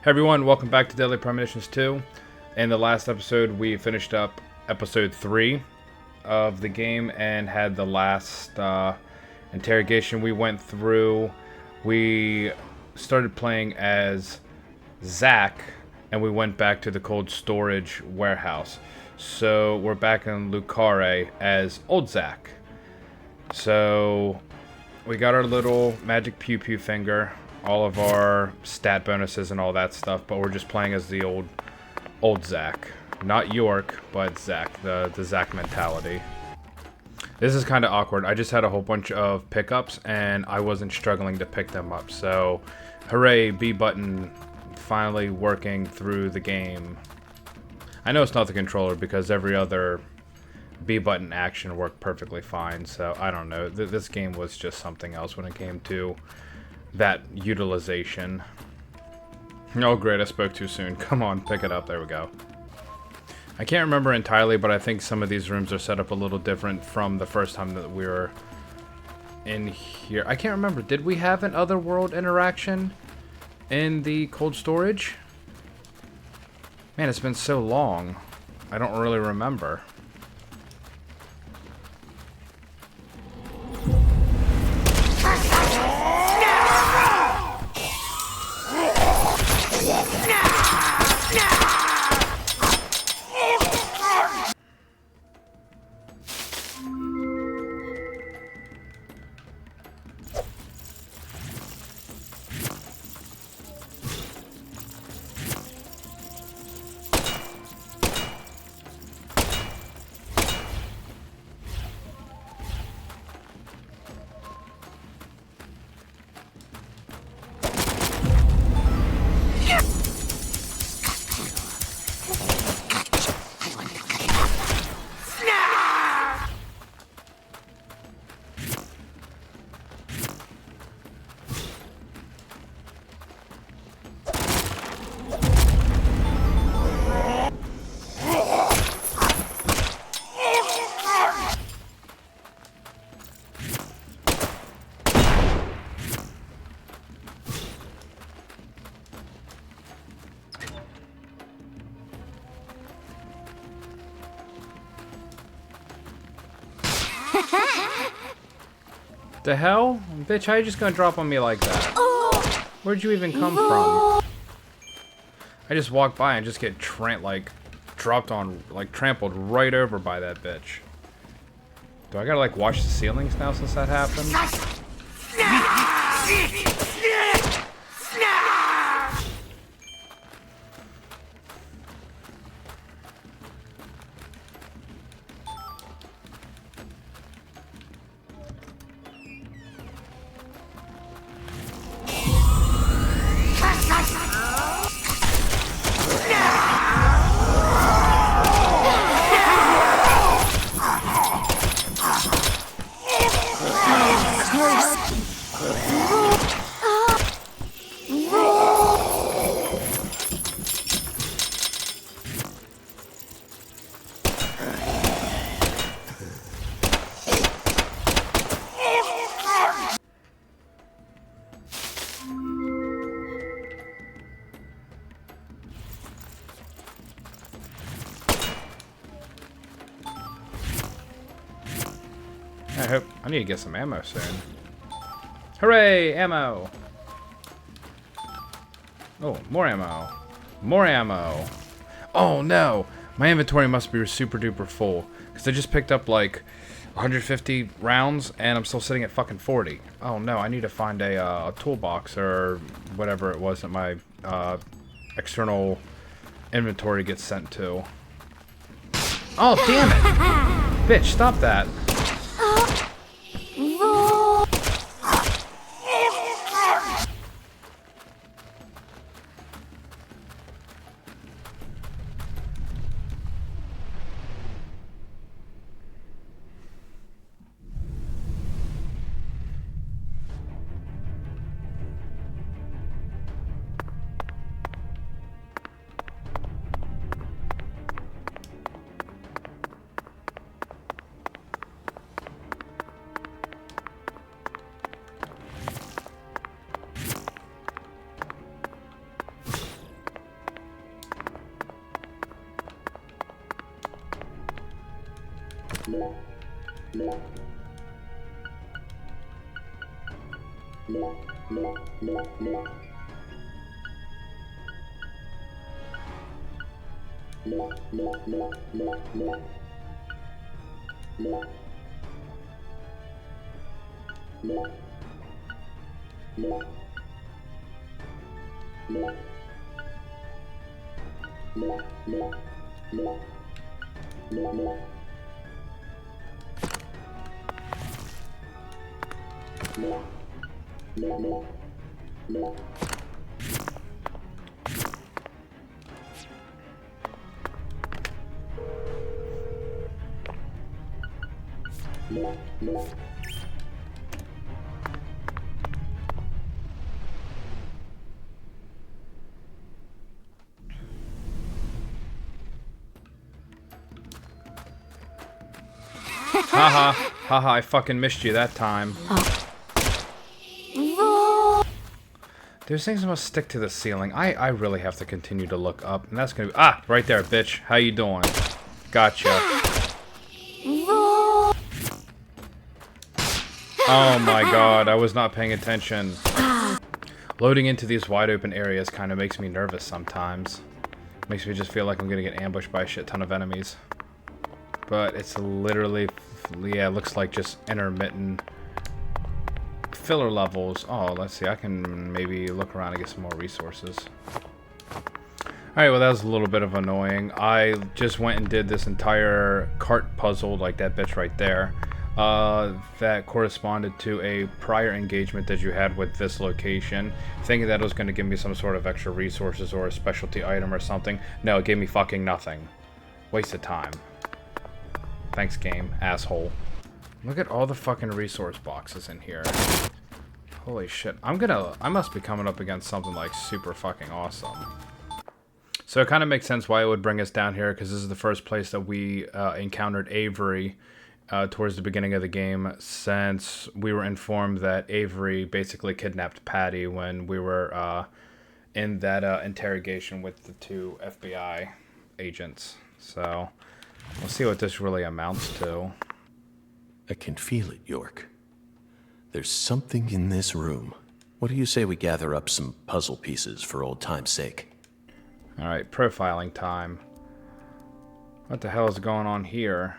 Hey everyone, welcome back to Daily Premonitions 2. In the last episode, we finished up episode 3 of the game and had the last interrogation we went through. We started playing as Zach, and we went back to the cold storage warehouse. So we're back in Lucare as old Zach. So we got our little magic pew pew finger, all of our stat bonuses and all that stuff, but we're just playing as the old Zach. Not York, but Zach, the Zach mentality. This is kind of awkward. I just had a whole bunch of pickups and I wasn't struggling to pick them up. So, hooray, B button finally working through the game. I know it's not the controller because every other B button action worked perfectly fine. So, I don't know. This game was just something else when it came to that utilization. Oh great, I spoke too soon. Come on, pick it up. There we go. I can't remember entirely, but I think some of these rooms are set up a little different from the first time that we were in here. I can't remember. Did we have an otherworld interaction in the cold storage? Man, it's been so long. I don't really remember. The hell? Bitch, how you just gonna drop on me like that? Where'd you even come from? I just walked by and just get dropped on, like trampled right over by that bitch. Do I gotta like wash the ceilings now since that happened? I need to get some ammo soon. Hooray! Ammo! Oh, more ammo. More ammo. Oh no! My inventory must be super duper full. Because I just picked up like 150 rounds and I'm still sitting at fucking 40. Oh no, I need to find a toolbox or whatever it was that my external inventory gets sent to. Oh, damn it! Bitch, stop that. Haha, haha, I fucking missed you that time. There's things that must stick to the ceiling. I really have to continue to look up, and that's gonna be— ah, right there, bitch. How you doing? Gotcha. Oh my god, I was not paying attention. Loading into these wide open areas kind of makes me nervous sometimes. Makes me just feel like I'm gonna get ambushed by a shit ton of enemies. But it's literally, yeah, it looks like just intermittent filler levels. Oh, let's see, I can maybe look around and get some more resources. Alright, well that was a little bit of annoying. I just went and did this entire cart puzzle, like that bitch right there, that corresponded to a prior engagement that you had with this location, thinking that it was going to give me some sort of extra resources or a specialty item or something. No, it gave me fucking nothing. Waste of time. Thanks, game. Asshole. Look at all the fucking resource boxes in here. Holy shit. I must be coming up against something like super fucking awesome. So it kind of makes sense why it would bring us down here, because this is the first place that we encountered Avery towards the beginning of the game, since we were informed that Avery basically kidnapped Patty when we were in that interrogation with the two FBI agents. So we'll see what this really amounts to. I can feel it, York. There's something in this room. What do you say we gather up some puzzle pieces for old time's sake? Alright, profiling time. What the hell is going on here?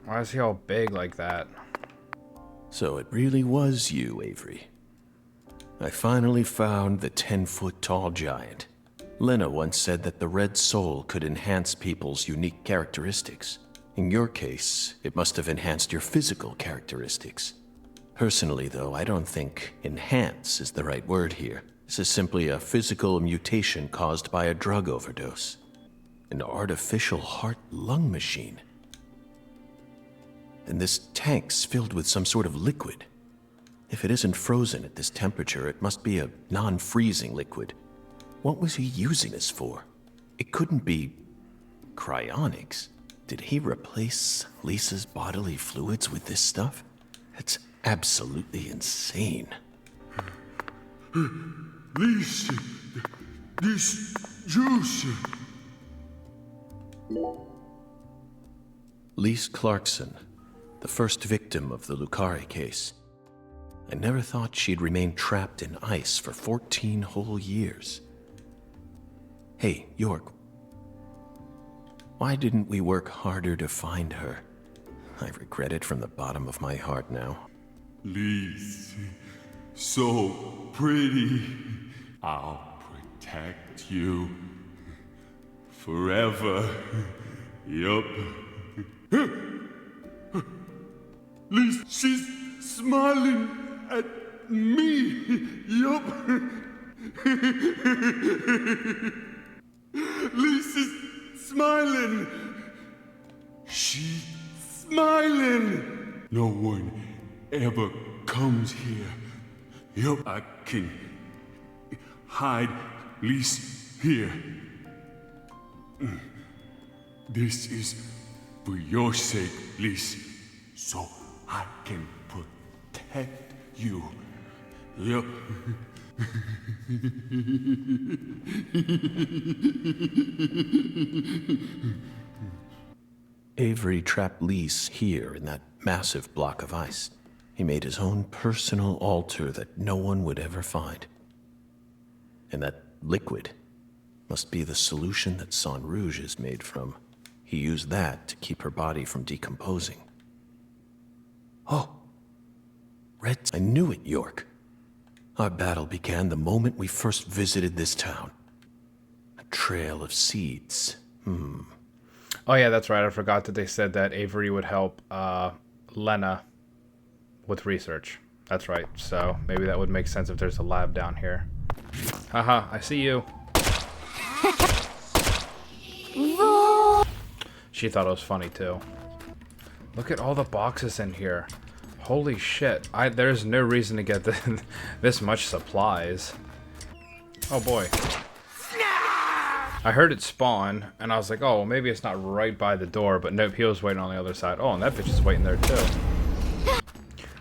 Why is he all big like that? So it really was you, Avery. I finally found the 10-foot-tall giant. Lena once said that the red soul could enhance people's unique characteristics. In your case, it must have enhanced your physical characteristics. Personally, though, I don't think enhance is the right word here. This is simply a physical mutation caused by a drug overdose. An artificial heart-lung machine. And this tank's filled with some sort of liquid. If it isn't frozen at this temperature, it must be a non-freezing liquid. What was he using this for? It couldn't be cryonics. Did he replace Lisa's bodily fluids with this stuff? That's absolutely insane. Lisa, this juice. Lise Clarkson, the first victim of the Lucari case. I never thought she'd remain trapped in ice for 14 whole years. Hey, York. Why didn't we work harder to find her? I regret it from the bottom of my heart now. Lisa, so pretty. I'll protect you forever. Yup. Lisa, she's smiling at me. Yup. Lisa's smiling. She's smiling. No one ever comes here. Yup, I can hide Lisa here. This is for your sake, Lisa, so I can protect you. Yup. Avery trapped Lise here in that massive block of ice. He made his own personal altar that no one would ever find. And that liquid must be the solution that Saint Rouge is made from. He used that to keep her body from decomposing. Oh, Red, I knew it, York. Our battle began the moment we first visited this town. A trail of seeds. Oh yeah, that's right. I forgot that they said that Avery would help Lena with research. That's right. So maybe that would make sense if there's a lab down here. Haha, I see you. She thought it was funny too. Look at all the boxes in here. Holy shit. There's no reason to get this much supplies. Oh boy. I heard it spawn, and I was like, oh, well, maybe it's not right by the door, but nope, he was waiting on the other side. Oh, and that bitch is waiting there too.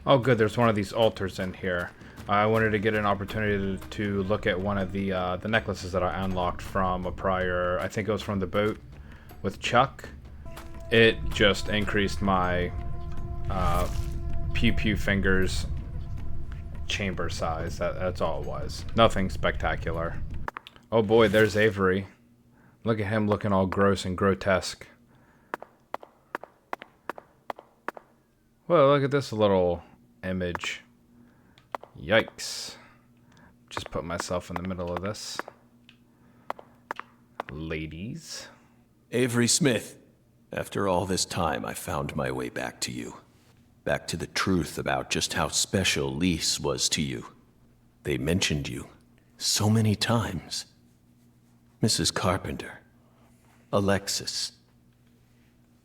Oh good, there's one of these altars in here. I wanted to get an opportunity to look at one of the necklaces that I unlocked from a prior, I think it was from the boat with Chuck. It just increased my Pew Pew Fingers chamber size. That's all it was. Nothing spectacular. Oh boy, there's Avery. Look at him looking all gross and grotesque. Well, look at this little image. Yikes. Just put myself in the middle of this. Ladies. Avery Smith, after all this time, I found my way back to you. Back to the truth about just how special Lise was to you. They mentioned you so many times. Mrs. Carpenter, Alexis.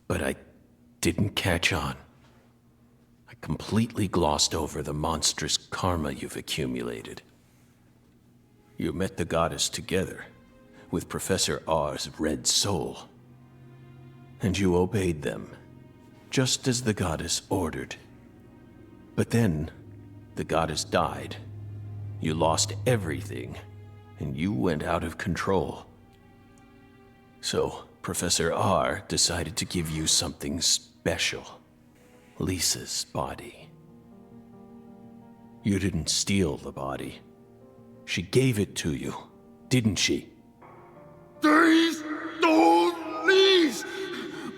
But I didn't catch on. I completely glossed over the monstrous karma you've accumulated. You met the goddess together with Professor R's red soul. And you obeyed them, just as the goddess ordered. But then, the goddess died. You lost everything, and you went out of control. So, Professor R decided to give you something special. Lisa's body. You didn't steal the body. She gave it to you, didn't she? These don't leave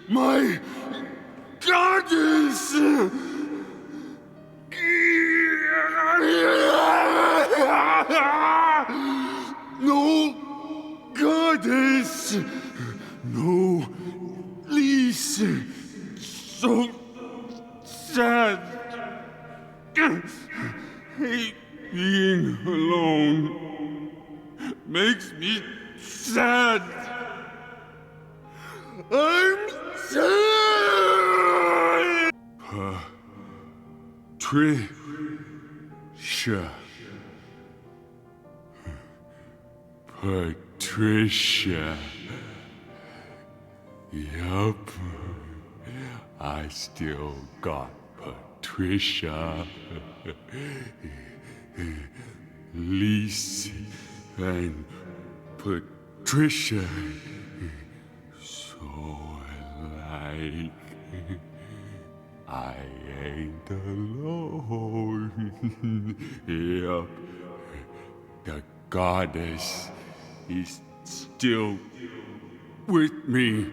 my goddess! No goddess! No Lisa! So sad! Hate being alone. Makes me sad. I'm sad. Patricia. Patricia. Yup. I still got Patricia. Lise and Patricia. So alike. I ain't alone. Yup. The goddess is still with me.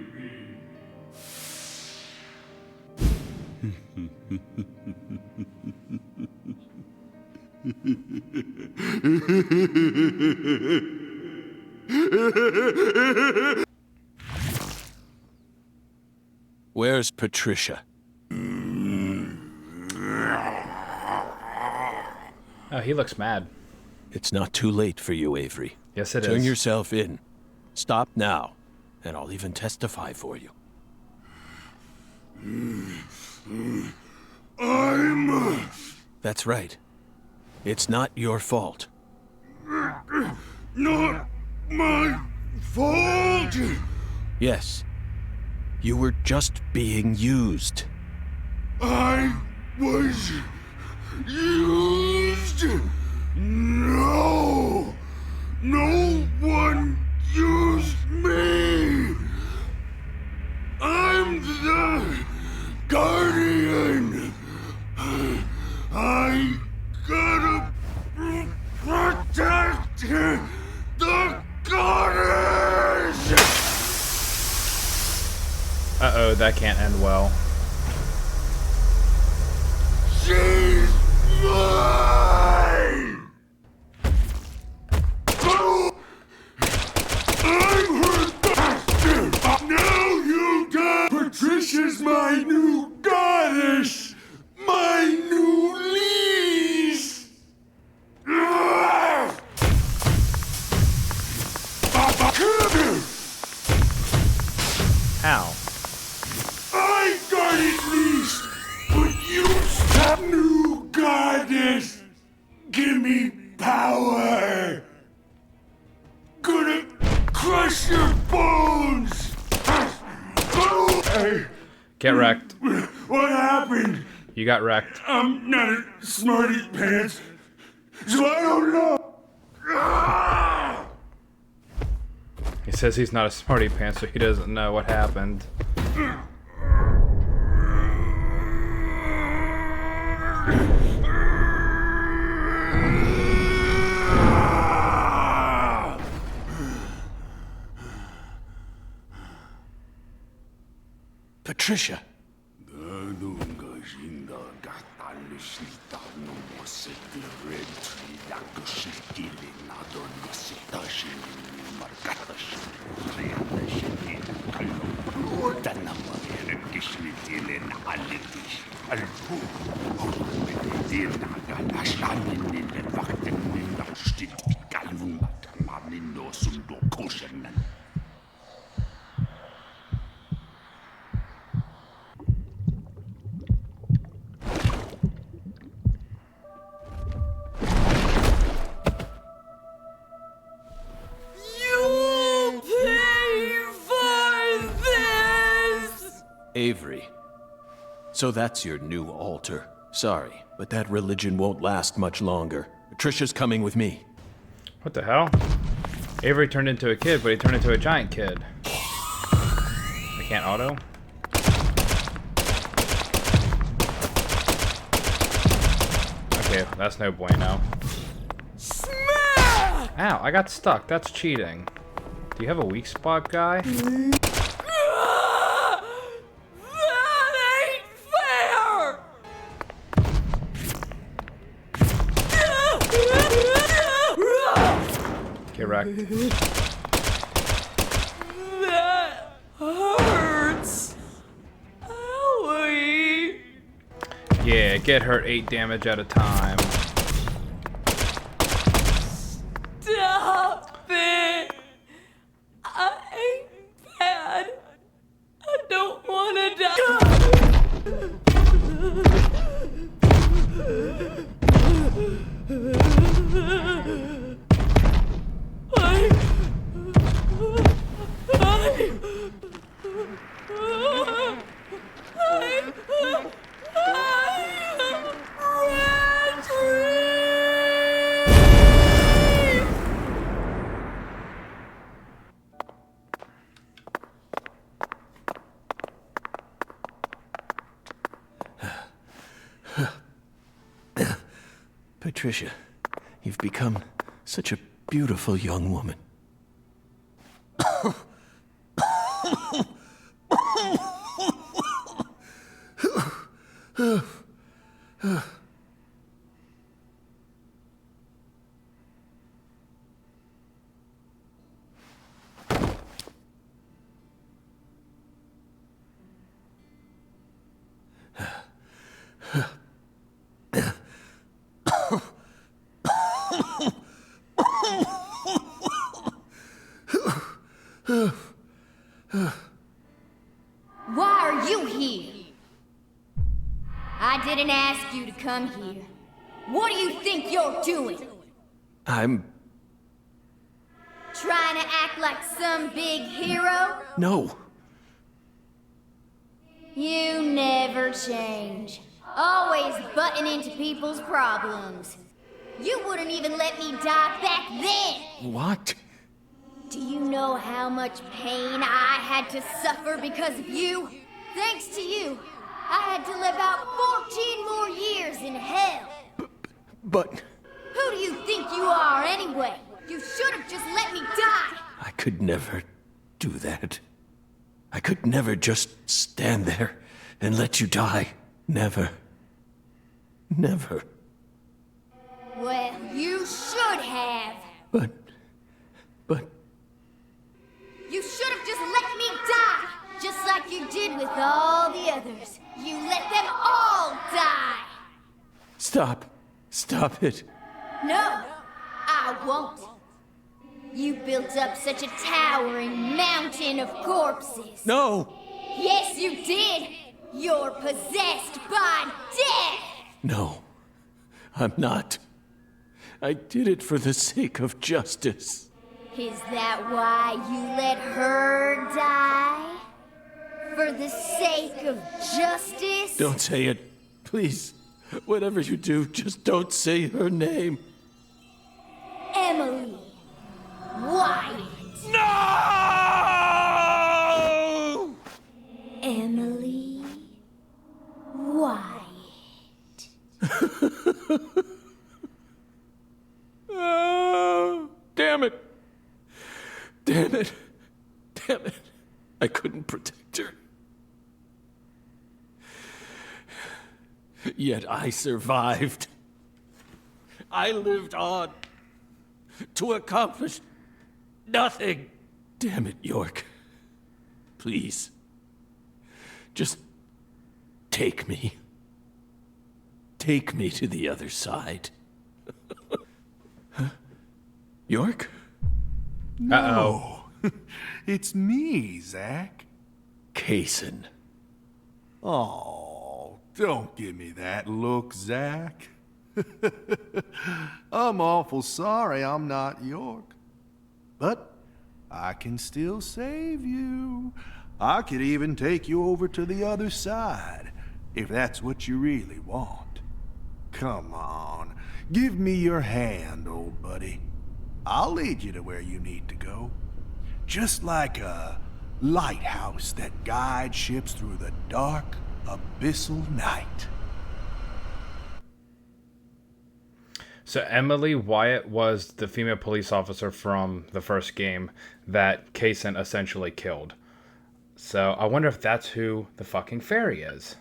Where's Patricia? Oh, he looks mad. It's not too late for you, Avery. Yes, it is. Turn yourself in. Stop now, and I'll even testify for you. That's right. It's not your fault. Not my fault! Yes. You were just being used. I was used! No! No one used me! I'm the The goddess! Uh-oh, that can't end well. She's mine! Oh! I'm her bastard! Now you die! Patricia's my new goddess! My new lease! Ow. I got it leased, but you stop, new goddess! Give me power! Gonna crush your bones! Hey, Get wrecked. what happened? You got wrecked. I'm not a smarty pants, so I don't know. Ah! He says he's not a smarty pants, so he doesn't know what happened. Patricia. Avery. So that's your new altar. Sorry, but that religion won't last much longer. Patricia's coming with me. What the hell? Avery turned into a kid, but he turned into a giant kid. I can't auto? Okay, that's no bueno. Ow, I got stuck. That's cheating. Do you have a weak spot, guy? Get wrecked. That hurts. Owie. Yeah, get hurt 8 damage at a time. Stop it. I ain't bad. I don't want to die. Patricia, you've become such a beautiful young woman. Why are you here? I didn't ask you to come here. What do you think you're doing? I'm... Trying to act like some big hero? No. You never change. Always butting into people's problems. You wouldn't even let me die back then! What? Do you know how much pain I had to suffer because of you? Thanks to you, I had to live out 14 more years in hell. But... Who do you think you are anyway? You should have just let me die! I could never do that. I could never just stand there and let you die. Never. Never. Well, you should have. But... You should have just let me die! Just like you did with all the others. You let them all die! Stop. Stop it. No, I won't. You built up such a towering mountain of corpses. No! Yes, you did! You're possessed by death! No, I'm not. I did it for the sake of justice. Is that why you let her die? For the sake of justice? Don't say it. Please. Whatever you do, just don't say her name. Emily Wyatt. No! Emily Wyatt. Oh, damn it. Damn it. Damn it. I couldn't protect her. Yet I survived. I lived on to accomplish nothing. Damn it, York. Please. Just take me. Take me to the other side. Huh? York? Uh-oh. It's me, Zach. Kaysen. Oh, don't give me that look, Zach. I'm awful sorry I'm not York. But I can still save you. I could even take you over to the other side, if that's what you really want. Come on, give me your hand, old buddy. I'll lead you to where you need to go. Just like a lighthouse that guides ships through the dark, abyssal night. So Emily Wyatt was the female police officer from the first game that Kaysen essentially killed. So I wonder if that's who the fucking fairy is.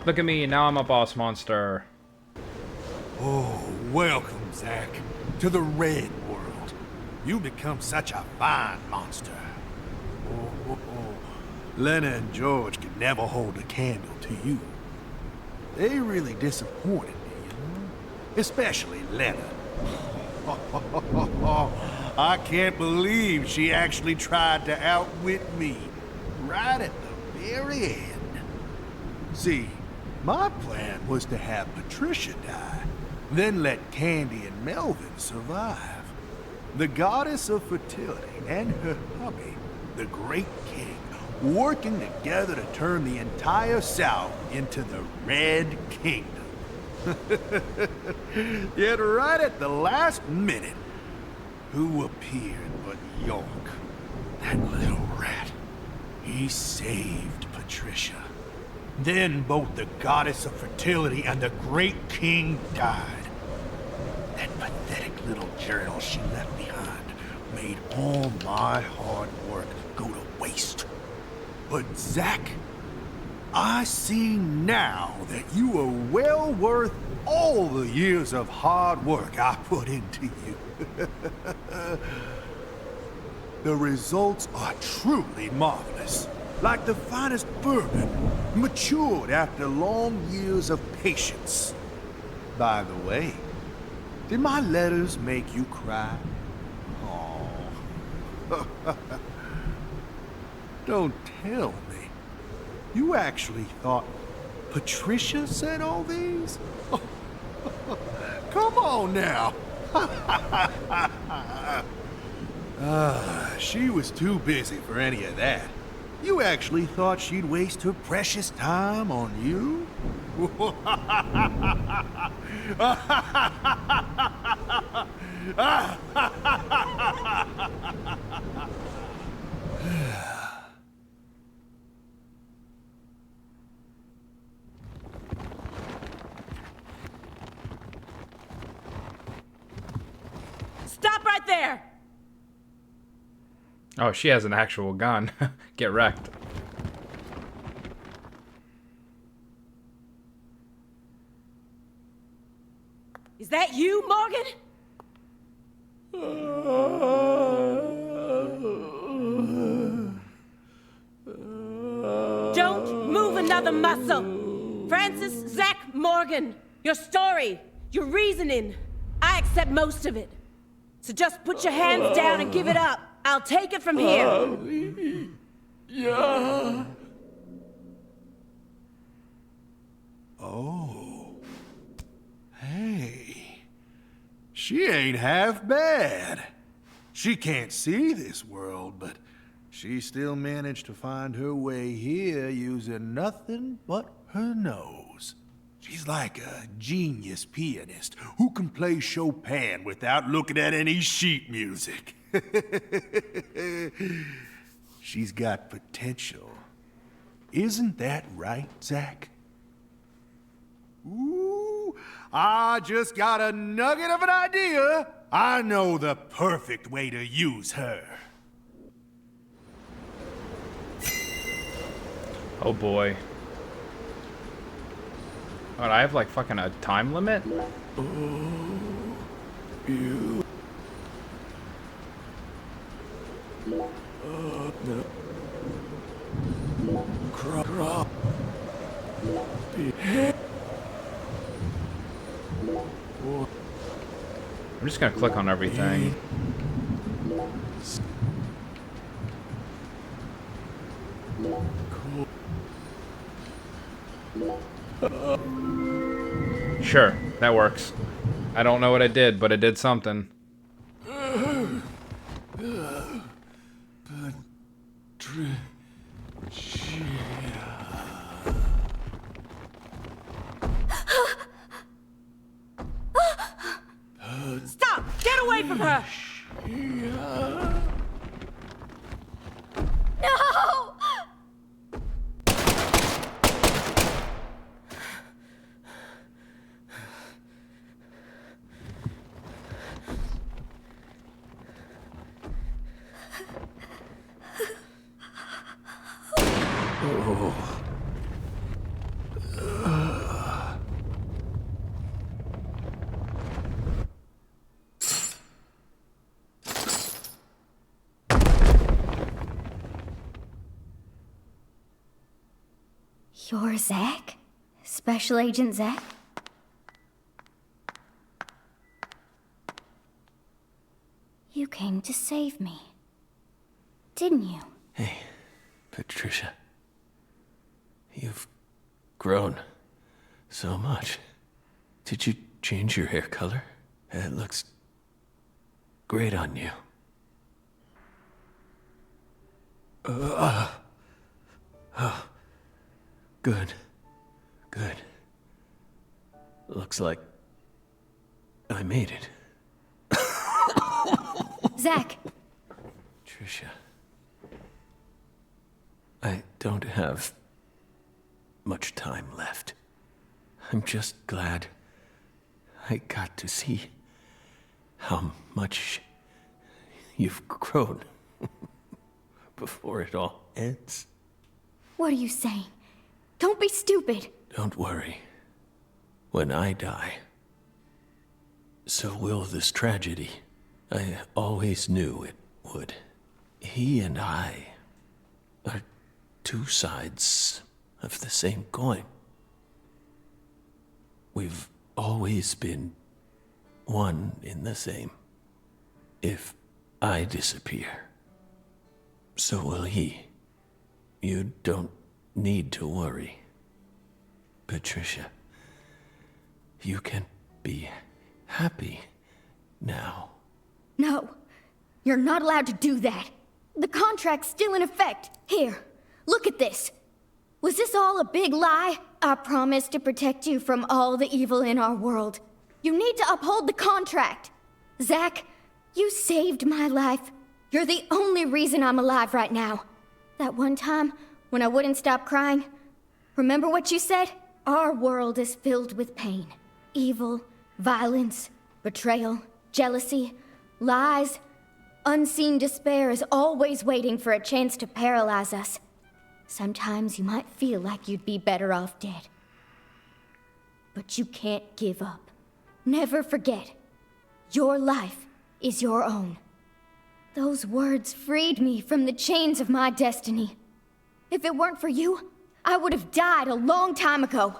Look at me, now I'm a boss monster. Oh, welcome, Zach, to the Red World. You become such a fine monster. Oh. Lena and George could never hold a candle to you. They really disappointed me, you know? Especially Lena. I can't believe she actually tried to outwit me, right at the very end. See, my plan was to have Patricia die, then let Candy and Melvin survive. The goddess of fertility and her hubby, the Great King, working together to turn the entire South into the Red Kingdom. Yet right at the last minute, who appeared but York? That little rat. He saved Patricia. Then both the goddess of fertility and the Great King died. That pathetic little journal she left behind made all my hard work go to waste. But Zach, I see now that you are well worth all the years of hard work I put into you. The results are truly marvelous. Like the finest bourbon, matured after long years of patience. By the way, did my letters make you cry? Oh. Don't tell me. You actually thought Patricia said all these? Come on now. She was too busy for any of that. You actually thought she'd waste her precious time on you? Stop right there! Oh, she has an actual gun. Get wrecked. Is that you, Morgan? Don't move another muscle. Francis Zach Morgan, your story, your reasoning, I accept most of it. So just put your hands down and give it up. I'll take it from here. Yeah. Oh. Hey. She ain't half bad. She can't see this world, but she still managed to find her way here using nothing but her nose. She's like a genius pianist who can play Chopin without looking at any sheet music. She's got potential. Isn't that right, Zach? Ooh, I just got a nugget of an idea. I know the perfect way to use her. Oh boy. Alright, I have like fucking a time limit? You. No. Crop. I'm just gonna click on everything. Sure, that works. I don't know what I did, but it did something. Stop! Get away from her! No! You're Zach? Special Agent Zach? You came to save me, didn't you? Hey, Patricia. You've grown so much. Did you change your hair color? It looks great on you. Good. Good. Looks like I made it. Zach! Tricia. I don't have much time left. I'm just glad I got to see how much you've grown before it all ends. What are you saying? Don't be stupid. Don't worry. When I die, so will this tragedy. I always knew it would. He and I are two sides of the same coin. We've always been one in the same. If I disappear, so will he. You don't need to worry. Patricia, you can be happy now. No. You're not allowed to do that. The contract's still in effect. Here, look at this. Was this all a big lie? I promised to protect you from all the evil in our world. You need to uphold the contract. Zack, you saved my life. You're the only reason I'm alive right now. That one time, when I wouldn't stop crying, remember what you said? Our world is filled with pain. Evil, violence, betrayal, jealousy, lies. Unseen despair is always waiting for a chance to paralyze us. Sometimes you might feel like you'd be better off dead. But you can't give up. Never forget. Your life is your own. Those words freed me from the chains of my destiny. If it weren't for you, I would have died a long time ago.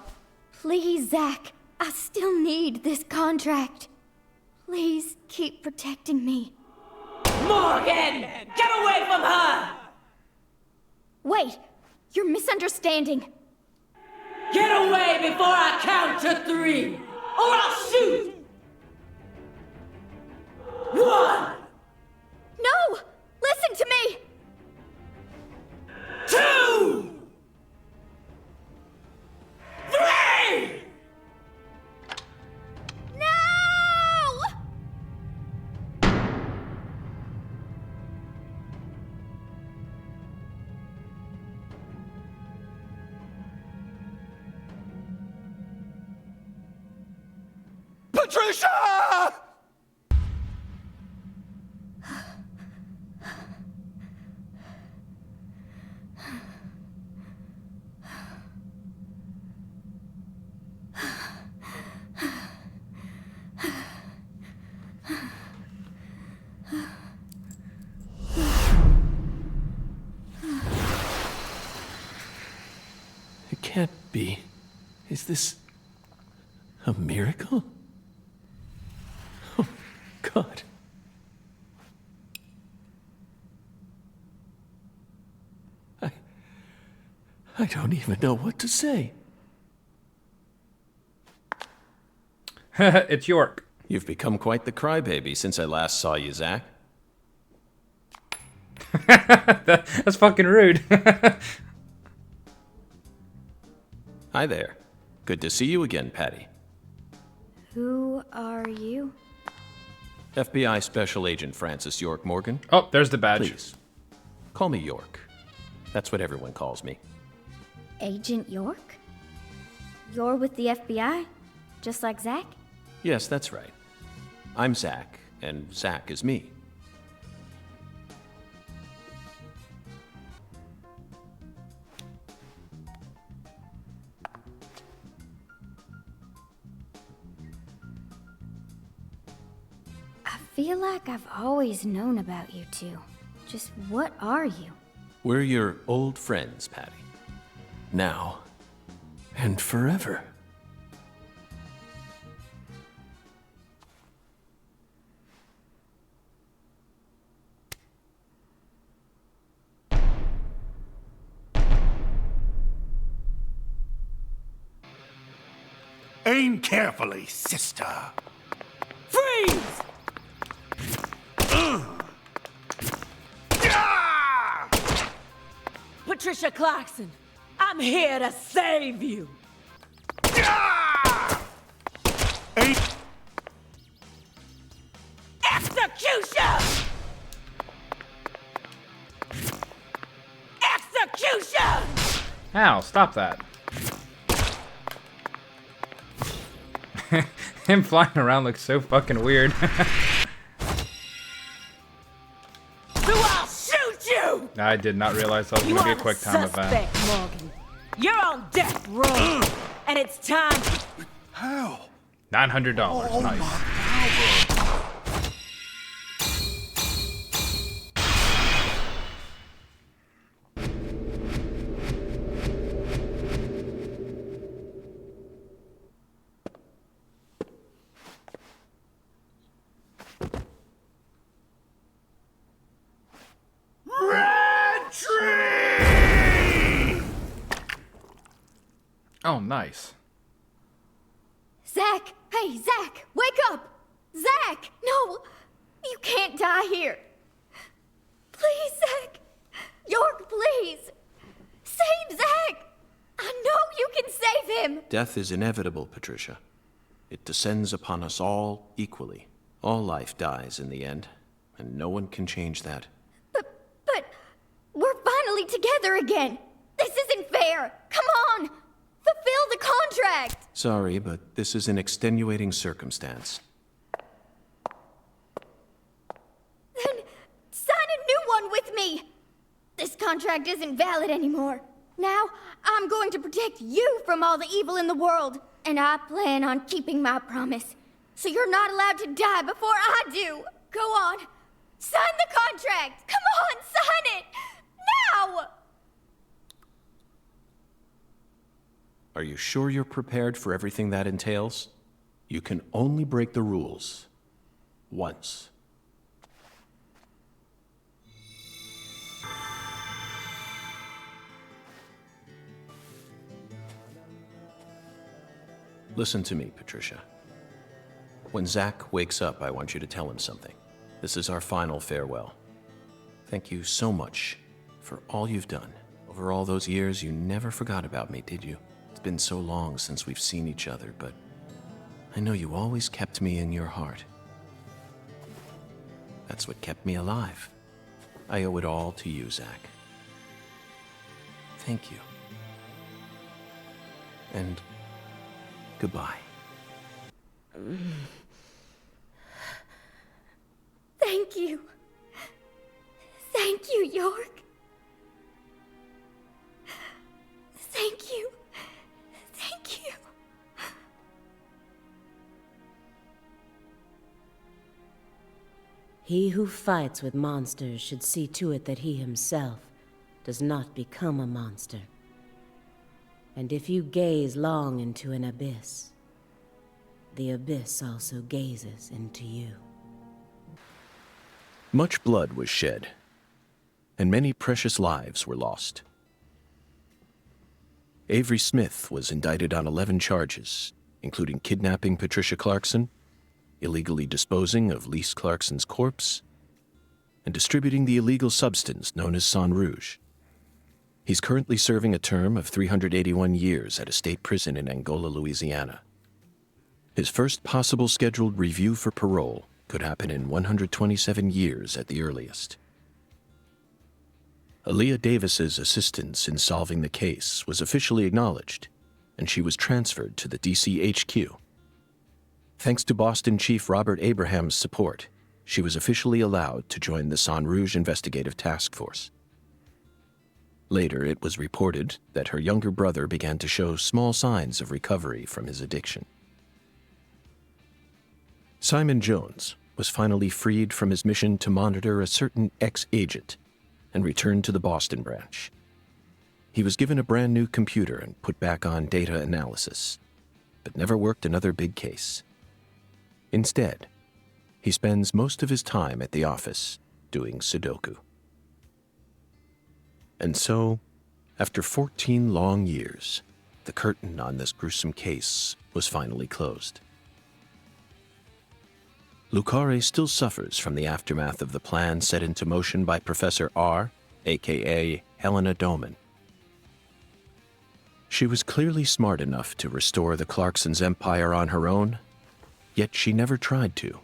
Please, Zack, I still need this contract. Please keep protecting me. Morgan! Get away from her! Wait, you're misunderstanding. Get away before I count to 3, or I'll shoot! 1! No! Listen to me! 2! 3! No! Patricia! It can't be. Is this a miracle? Oh, God. I don't even know what to say. It's York. You've become quite the crybaby since I last saw you, Zack. That's fucking rude. Hi there. Good to see you again, Patty. Who are you? FBI Special Agent Francis York Morgan. Oh, there's the badge. Please, call me York. That's what everyone calls me. Agent York? You're with the FBI? Just like Zack? Yes, that's right. I'm Zack, and Zack is me. I feel like I've always known about you two. Just what are you? We're your old friends, Patty. Now and forever. Aim carefully, sister. Freeze! Patricia Clarkson, I'm here to save you. Aim. Execution! Execution! Ow, stop that. Him flying around looks so fucking weird. So I'll shoot you! I did not realize that was going to be a quick time event. Suspect, Morgan. You're on death row, and it's time. How? $900. Oh, Nice. my power. Red tree! Oh, nice. Zack! Hey, Zack! Wake up! Zack! No! You can't die here! please! Save Zack! I know you can save him! Death is inevitable, Patricia. It descends upon us all equally. All life dies in the end, and no one can change that. But we're finally together again! This isn't fair! Come on! Fulfill the contract! Sorry, but this is an extenuating circumstance. Then sign a new one with me! This contract isn't valid anymore. Now, I'm going to protect you from all the evil in the world, and I plan on keeping my promise. So you're not allowed to die before I do! Go on! Sign the contract! Come on, sign it! Now! Are you sure you're prepared for everything that entails? You can only break the rules once. Listen to me, Patricia. When Zack wakes up, I want you to tell him something. This is our final farewell. Thank you so much for all you've done. Over all those years, you never forgot about me, did you? It's been so long since we've seen each other, but I know you always kept me in your heart. That's what kept me alive. I owe it all to you, Zack. Thank you. And goodbye. Thank you. Thank you, York. Thank you. Thank you. He who fights with monsters should see to it that he himself does not become a monster. And if you gaze long into an abyss, the abyss also gazes into you. Much blood was shed, and many precious lives were lost. Avery Smith was indicted on 11 charges, including kidnapping Patricia Clarkson, illegally disposing of Lise Clarkson's corpse, and distributing the illegal substance known as Sang Rouge. He's currently serving a term of 381 years at a state prison in Angola, Louisiana. His first possible scheduled review for parole could happen in 127 years at the earliest. Aaliyah Davis's assistance in solving the case was officially acknowledged, and she was transferred to the DC HQ. Thanks to Boston Chief Robert Abraham's support, she was officially allowed to join the Sang Rouge Investigative Task Force. Later, it was reported that her younger brother began to show small signs of recovery from his addiction. Simon Jones was finally freed from his mission to monitor a certain ex-agent and returned to the Boston branch. He was given a brand new computer and put back on data analysis, but never worked another big case. Instead, he spends most of his time at the office doing Sudoku. And so, after 14 long years, the curtain on this gruesome case was finally closed. Lucare still suffers from the aftermath of the plan set into motion by Professor R, aka Helena Doman. She was clearly smart enough to restore the Clarksons' empire on her own, yet she never tried to.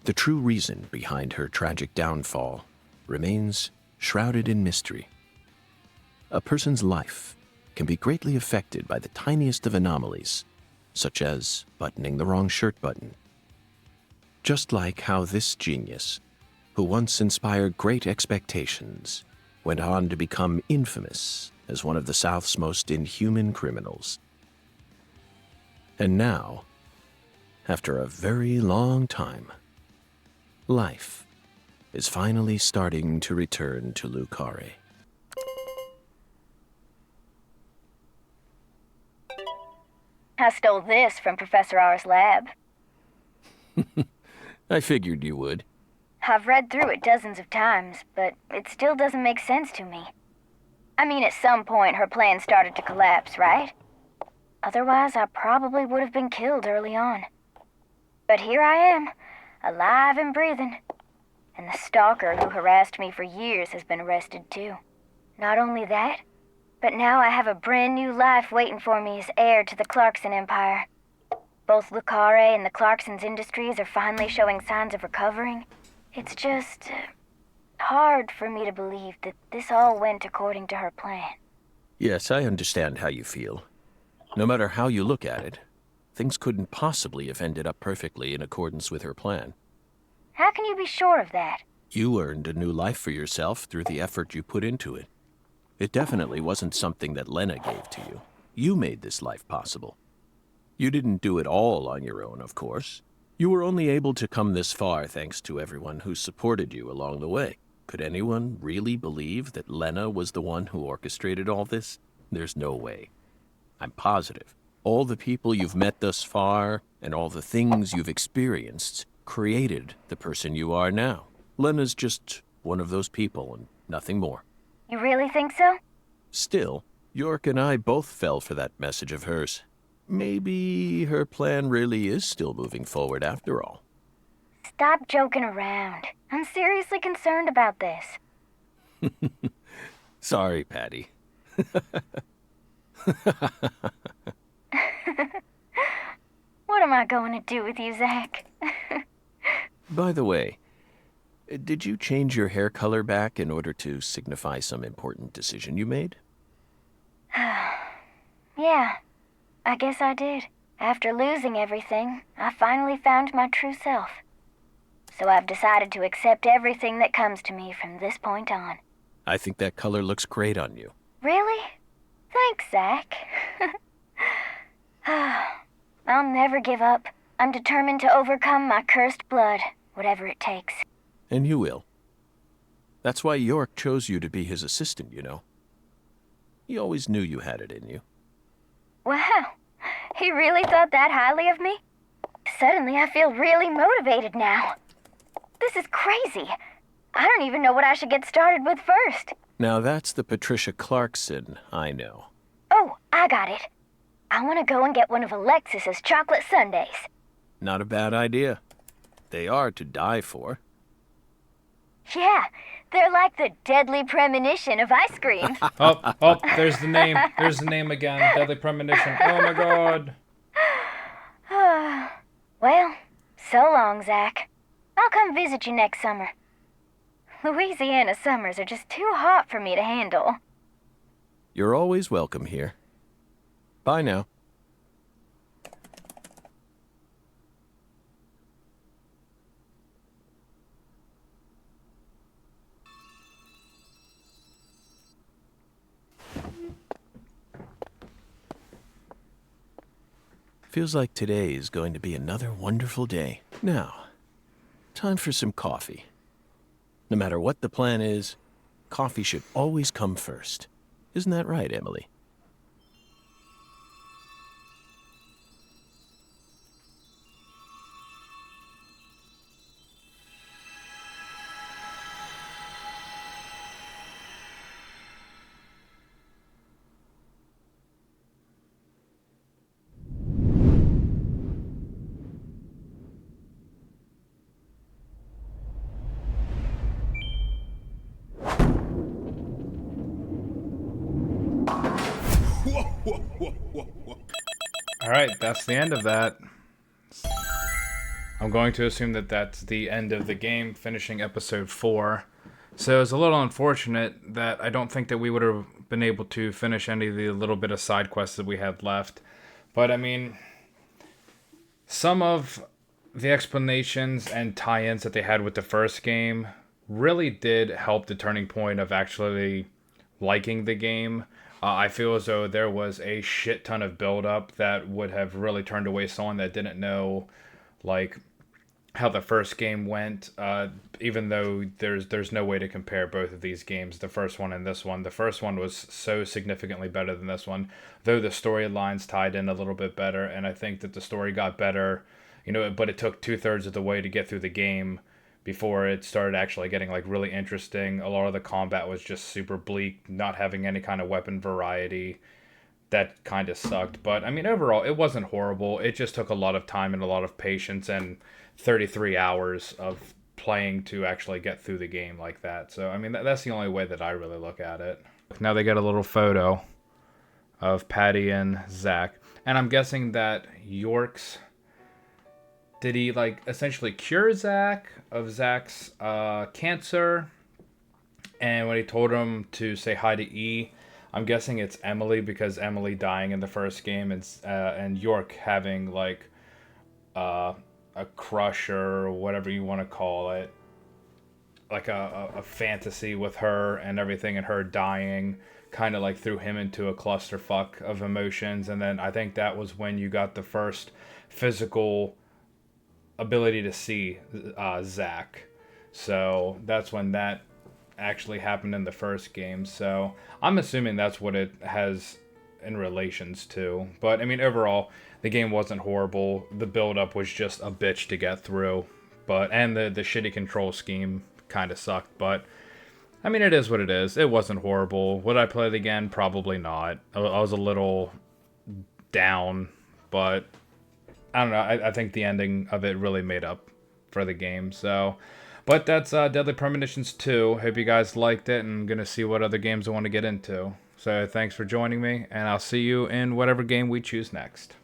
The true reason behind her tragic downfall remains shrouded in mystery. A person's life can be greatly affected by the tiniest of anomalies, such as buttoning the wrong shirt button. Just like how this genius, who once inspired great expectations, went on to become infamous as one of the South's most inhuman criminals. And now, after a very long time, life is finally starting to return to Lucare. I stole this from Professor R's lab. I figured you would. I've read through it dozens of times, but it still doesn't make sense to me. I mean, at some point her plan started to collapse, right? Otherwise, I probably would have been killed early on. But here I am, alive and breathing. And the stalker who harassed me for years has been arrested too. Not only that, but now I have a brand new life waiting for me as heir to the Clarkson Empire. Both Lucare and the Clarkson's industries are finally showing signs of recovering. It's just hard for me to believe that this all went according to her plan. Yes, I understand how you feel. No matter how you look at it, things couldn't possibly have ended up perfectly in accordance with her plan. How can you be sure of that? You earned a new life for yourself through the effort you put into it. It definitely wasn't something that Lena gave to you. You made this life possible. You didn't do it all on your own, of course. You were only able to come this far thanks to everyone who supported you along the way. Could anyone really believe that Lena was the one who orchestrated all this? There's no way. I'm positive. All the people you've met thus far, and all the things you've experienced, created the person you are now. Lena's just one of those people and nothing more. You really think so? Still, York and I both fell for that message of hers. Maybe her plan really is still moving forward after all. Stop joking around. I'm seriously concerned about this. Sorry, Patty. What am I going to do with you, Zach? By the way, did you change your hair color back in order to signify some important decision you made? Yeah, I guess I did. After losing everything, I finally found my true self. So I've decided to accept everything that comes to me from this point on. I think that color looks great on you. Really? Thanks, Zach. I'll never give up. I'm determined to overcome my cursed blood, whatever it takes. And you will. That's why York chose you to be his assistant, you know. He always knew you had it in you. Wow, he really thought that highly of me? Suddenly I feel really motivated now. This is crazy. I don't even know what I should get started with first. Now that's the Patricia Clarkson I know. Oh, I got it. I want to go and get one of Alexis's chocolate sundaes. Not a bad idea. They are to die for. Yeah, they're like the deadly premonition of ice cream. Oh, there's the name. There's the name again. Deadly Premonition. Oh my god. Well, so long, Zach. I'll come visit you next summer. Louisiana summers are just too hot for me to handle. You're always welcome here. Bye now. Feels like today is going to be another wonderful day. Now, time for some coffee. No matter what the plan is, coffee should always come first. Isn't that right, Emily? Alright, that's the end of that. I'm going to assume that that's the end of the game, finishing episode 4. So it's a little unfortunate that I don't think that we would have been able to finish any of the little bit of side quests that we had left. But I mean, some of the explanations and tie-ins that they had with the first game really did help the turning point of actually liking the game. I feel as though there was a shit ton of build-up that would have really turned away someone that didn't know, like, how the first game went, even though there's no way to compare both of these games, the first one and this one. The first one was so significantly better than this one, though the storylines tied in a little bit better, and I think that the story got better, but it took 2/3 of the way to get through the game before it started actually getting, like, really interesting. A lot of the combat was just super bleak, not having any kind of weapon variety. That kind of sucked, but, I mean, overall, it wasn't horrible. It just took a lot of time and a lot of patience and 33 hours of playing to actually get through the game like that. So, I mean, that's the only way that I really look at it. Now they get a little photo of Patty and Zach. And I'm guessing that York's... Did he, like, essentially cure Zach of Zach's cancer? And when he told him to say hi to E, I'm guessing it's Emily, because Emily dying in the first game and York having, like, a crush or whatever you want to call it. Like a fantasy with her and everything, and her dying kind of like threw him into a clusterfuck of emotions. And then I think that was when you got the first physical ability to see Zach. So that's when that actually happened in the first game. So I'm assuming that's what it has in relations to. But I mean, overall, the game wasn't horrible. The build-up was just a bitch to get through. And the shitty control scheme kind of sucked. But I mean, it is what it is. It wasn't horrible. Would I play it again? Probably not. I was a little down, but I don't know. I think the ending of it really made up for the game. So, but that's Deadly Premonitions 2. Hope you guys liked it, and I'm going to see what other games I want to get into. So thanks for joining me, and I'll see you in whatever game we choose next.